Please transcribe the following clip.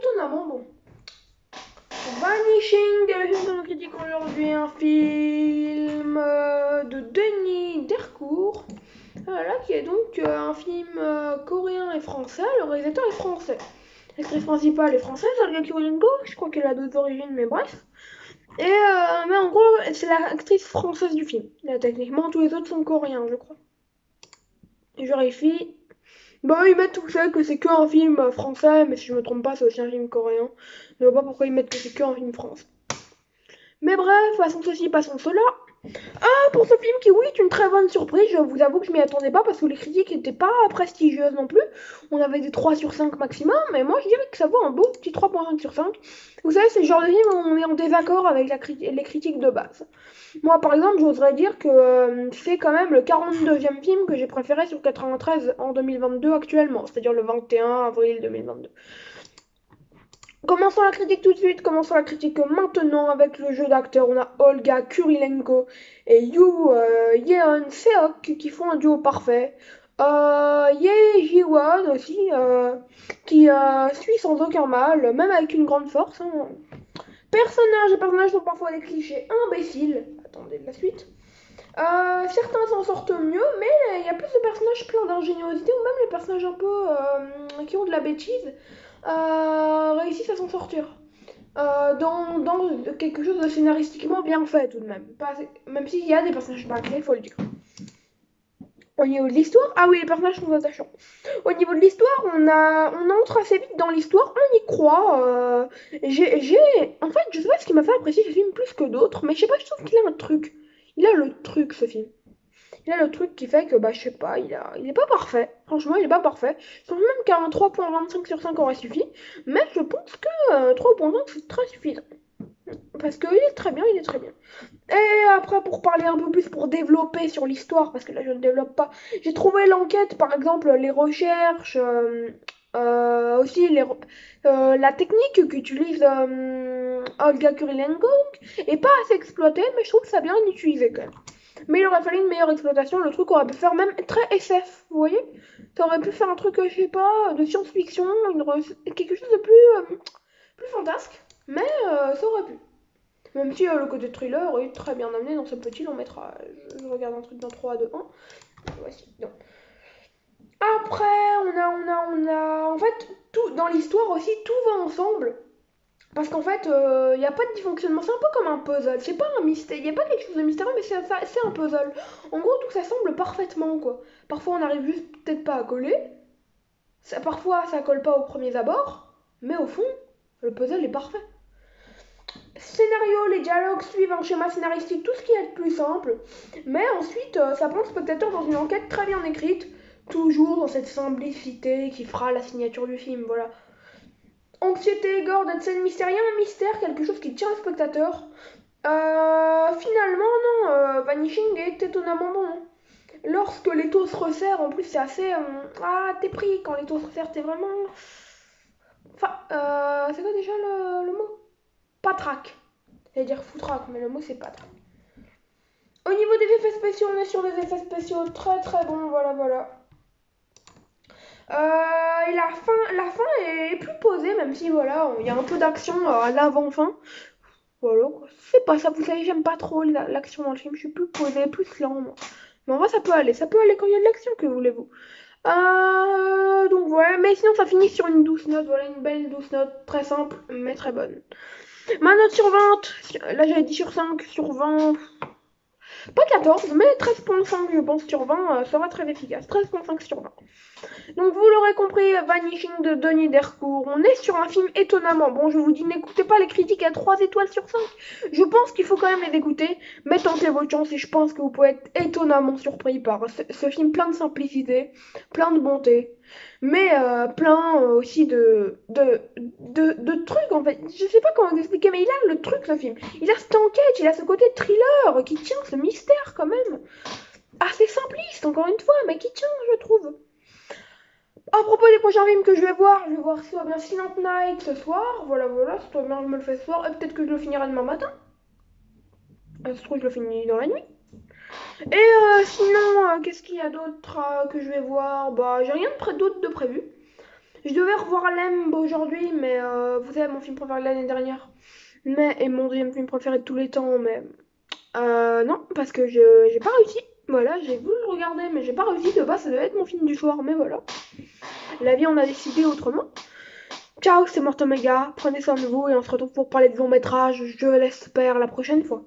étonnamment bon. Vanishing, le film que nous critiquons aujourd'hui, un film de Denis Dercourt, voilà, qui est donc un film coréen et français. Le réalisateur est français. L'actrice principale est française, Olga Kurylenko, je crois qu'elle a d'autres origines, mais bref. Mais en gros, c'est l'actrice française du film. Là, techniquement, tous les autres sont coréens, je crois. Et je vérifie. Bah, ils mettent tout ça que c'est qu'un film français, mais si je me trompe pas, c'est aussi un film coréen. Je vois pas pourquoi ils mettent que c'est qu'un film français. Mais bref, passons ceci, passons cela. Pour ce film qui, oui, est une très bonne surprise, je vous avoue que je m'y attendais pas parce que les critiques n'étaient pas prestigieuses non plus. On avait des 3 sur 5 maximum, mais moi je dirais que ça vaut un beau petit 3,5 sur 5. Vous savez, c'est le genre de film où on est en désaccord avec les critiques de base. Moi, par exemple, j'oserais dire que c'est quand même le 42e film que j'ai préféré sur 93 en 2022 actuellement, c'est-à-dire le 21 avril 2022. Commençons la critique tout de suite, commençons la critique maintenant avec le jeu d'acteurs. On a Olga Kurylenko et Yeon Seok qui font un duo parfait. Ye Ji-won aussi, qui suit sans aucun mal, même avec une grande force. Hein. Les personnages sont parfois des clichés imbéciles. Attendez la suite. Certains s'en sortent mieux, mais il y a plus de personnages pleins d'ingéniosité, ou même les personnages un peu qui ont de la bêtise réussissent à s'en sortir. Dans quelque chose de scénaristiquement bien fait tout de même. Même s'il y a des personnages bâclés, il faut le dire. Au niveau de l'histoire, ah oui, les personnages sont attachants. Au niveau de l'histoire, on entre assez vite dans l'histoire, on y croit. En fait, je sais pas ce qui m'a fait apprécier ce film plus que d'autres, mais je sais pas, je trouve qu'il a un truc. Il a le truc, ce film. Il a le truc qui fait que, bah, je sais pas, il est pas parfait. Franchement, il est pas parfait. Je pense même qu'un 3,25 sur 5 aurait suffi. Mais je pense que 3,5 c'est très suffisant. Parce qu'il est très bien, il est très bien. Et après, pour parler un peu plus, pour développer sur l'histoire, parce que là je ne développe pas, j'ai trouvé l'enquête, par exemple, les recherches, aussi la technique qu'utilise Olga Kurylenko est pas assez exploitée, mais je trouve que ça a bien utilisé quand même. Mais il aurait fallu une meilleure exploitation, le truc aurait pu faire même très SF, vous voyez. Ça aurait pu faire un truc, je sais pas, de science-fiction, quelque chose de plus fantasque, mais ça aurait pu. Même si le côté thriller est très bien amené dans ce petit long métrage. Je regarde un truc dans 3, 2, 1. Voici. Donc. Après, En fait, tout, dans l'histoire aussi, tout va ensemble. Parce qu'en fait, il n'y a pas de dysfonctionnement. C'est un peu comme un puzzle. C'est pas un mystère. Il n'y a pas quelque chose de mystérieux, mais c'est un puzzle. En gros, tout ça semble parfaitement, quoi. Parfois, on n'arrive juste peut-être pas à coller. Parfois, ça colle pas au premier abord. Mais au fond, le puzzle est parfait. Scénario, les dialogues suivent un schéma scénaristique, tout ce qui est le plus simple. Mais ensuite, ça plonge le spectateur dans une enquête très bien écrite, toujours dans cette simplicité qui fera la signature du film. Voilà. Anxiété, gore, d'être scène mystérieuse, un mystère, quelque chose qui tient le spectateur. Finalement, non, Vanishing est étonnamment bon. Lorsque les taux se resserrent, en plus, c'est assez. T'es pris quand les taux se resserrent, t'es vraiment. Enfin, c'est quoi déjà le mot? Patraque. J'allais dire foutraque, mais le mot c'est patraque. Au niveau des effets spéciaux, on est sur des effets spéciaux très très bons, voilà voilà. Et la fin est plus posée, même si voilà, il y a un peu d'action à l'avant-fin. Voilà, c'est pas ça, vous savez, j'aime pas trop l'action dans le film, je suis plus posée, plus lent, moi. Mais en vrai, ça peut aller quand il y a de l'action, que voulez-vous. Donc voilà, mais sinon ça finit sur une douce note, voilà, une belle douce note, très simple, mais très bonne. Ma note sur 20, là j'avais dit sur 5, sur 20, pas 14, mais 13,5 je pense sur 20 sera très efficace, 13,5 sur 20. Donc vous l'aurez compris, Vanishing de Denis Dercourt, on est sur un film étonnamment bon, je vous dis n'écoutez pas les critiques à 3 étoiles sur 5, je pense qu'il faut quand même les écouter, mais tentez votre chance et je pense que vous pouvez être étonnamment surpris par ce film plein de simplicité, plein de bonté, mais plein aussi de trucs en fait, je sais pas comment vous expliquer, mais il a le truc ce film, il a cette enquête, il a ce côté thriller qui tient ce mystère quand même, assez simpliste encore une fois, mais qui tient je trouve. À propos des prochains films que je vais voir soit bien Silent Night ce soir, voilà, soit bien je me le fais ce soir, et peut-être que je le finirai demain matin. Ça se trouve, je le finis dans la nuit. Et sinon, qu'est-ce qu'il y a d'autre que je vais voir? Bah, j'ai rien d'autre de prévu. Je devais revoir Lembo aujourd'hui, mais vous savez, mon film préféré de l'année dernière. Et mon deuxième film préféré de tous les temps, mais non, parce que j'ai pas réussi. Voilà, j'ai voulu le regarder, mais j'ai pas réussi. De base, ça devait être mon film du soir, mais voilà. La vie en a décidé autrement. Ciao, c'est Mortomega. Prenez soin de vous et on se retrouve pour parler de long métrage, je l'espère, la prochaine fois.